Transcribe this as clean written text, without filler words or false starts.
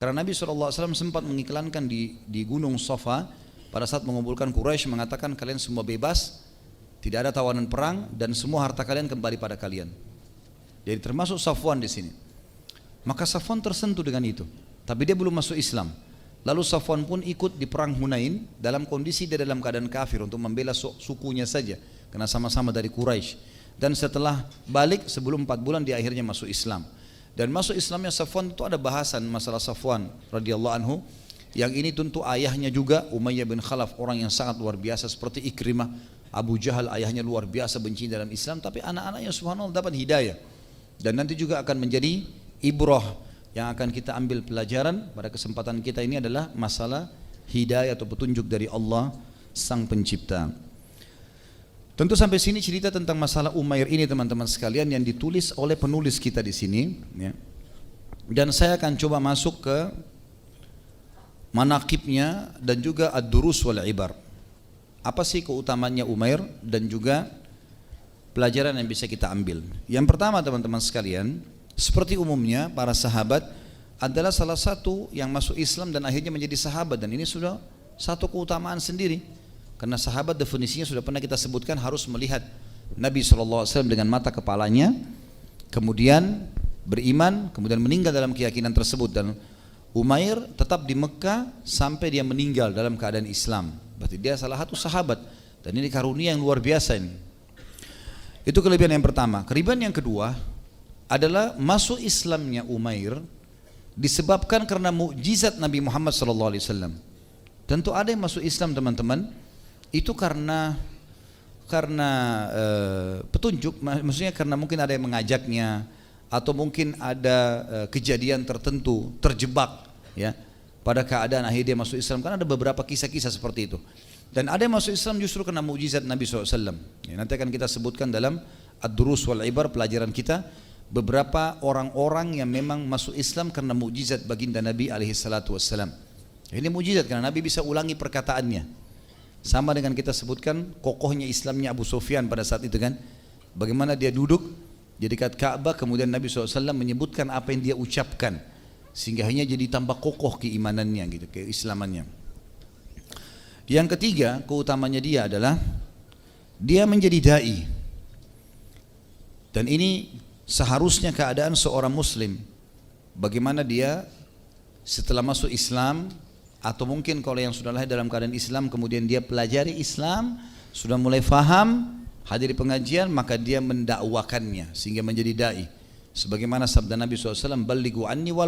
Karena Nabi SAW sempat mengiklankan di Gunung Safa pada saat mengumpulkan Quraisy, mengatakan kalian semua bebas, tidak ada tawanan perang dan semua harta kalian kembali pada kalian. Jadi termasuk Safwan di sini. Maka Safwan tersentuh dengan itu, tapi dia belum masuk Islam. Lalu Safwan pun ikut di perang Hunain dalam kondisi dia dalam keadaan kafir untuk membela sukunya saja, karena sama-sama dari Quraisy. Dan setelah balik sebelum 4 bulan dia akhirnya masuk Islam. Dan masuk Islamnya Safwan itu ada bahasan masalah Safwan radhiyallahu anhu. Yang ini tentu ayahnya juga Umayyah bin Khalaf, orang yang sangat luar biasa seperti Ikrimah. Abu Jahal ayahnya luar biasa benci dalam Islam, tapi anak-anaknya subhanallah dapat hidayah. Dan nanti juga akan menjadi ibrah yang akan kita ambil pelajaran pada kesempatan kita ini adalah masalah hidayah atau petunjuk dari Allah Sang Pencipta. Tentu sampai sini cerita tentang masalah Umair ini teman-teman sekalian yang ditulis oleh penulis kita di sini, ya. Dan saya akan coba masuk ke manaqibnya dan juga ad-durus wal ibar. Apa sih keutamannya Umair dan juga pelajaran yang bisa kita ambil. Yang pertama teman-teman sekalian, seperti umumnya para sahabat adalah salah satu yang masuk Islam dan akhirnya menjadi sahabat, dan ini sudah satu keutamaan sendiri. Karena sahabat definisinya sudah pernah kita sebutkan harus melihat Nabi SAW dengan mata kepalanya, kemudian beriman, kemudian meninggal dalam keyakinan tersebut. Dan Umair tetap di Mekah sampai dia meninggal dalam keadaan Islam. Berarti dia salah satu sahabat, dan ini karunia yang luar biasa ini. Itu kelebihan yang pertama. Kelebihan yang kedua adalah masuk Islamnya Umair disebabkan karena mukjizat Nabi Muhammad SAW. Tentu ada yang masuk Islam teman-teman itu karena petunjuk, maksudnya karena mungkin ada yang mengajaknya, atau mungkin ada kejadian tertentu, terjebak ya pada keadaan akhirnya dia masuk Islam. Kan ada beberapa kisah-kisah seperti itu. Dan ada yang masuk Islam justru karena mukjizat Nabi SAW. Ya, nanti akan kita sebutkan dalam ad-durus wal ibar pelajaran kita beberapa orang-orang yang memang masuk Islam karena mukjizat baginda Nabi SAW. Ini mukjizat karena Nabi bisa ulangi perkataannya. Sama dengan kita sebutkan kokohnya Islamnya Abu Sufyan pada saat itu kan, bagaimana dia duduk di dekat Ka'bah, kemudian Nabi SAW menyebutkan apa yang dia ucapkan, sehingga hanya jadi tambah kokoh keimanannya gitu, keislamannya. Yang ketiga keutamanya dia adalah dia menjadi da'i, dan ini seharusnya keadaan seorang muslim. Bagaimana dia setelah masuk Islam, atau mungkin kalau yang sudah lahir dalam keadaan Islam kemudian dia pelajari Islam, sudah mulai faham, hadiri pengajian, maka dia mendakwakannya sehingga menjadi da'i. Sebagaimana sabda Nabi SAW, "Ballighu anni walau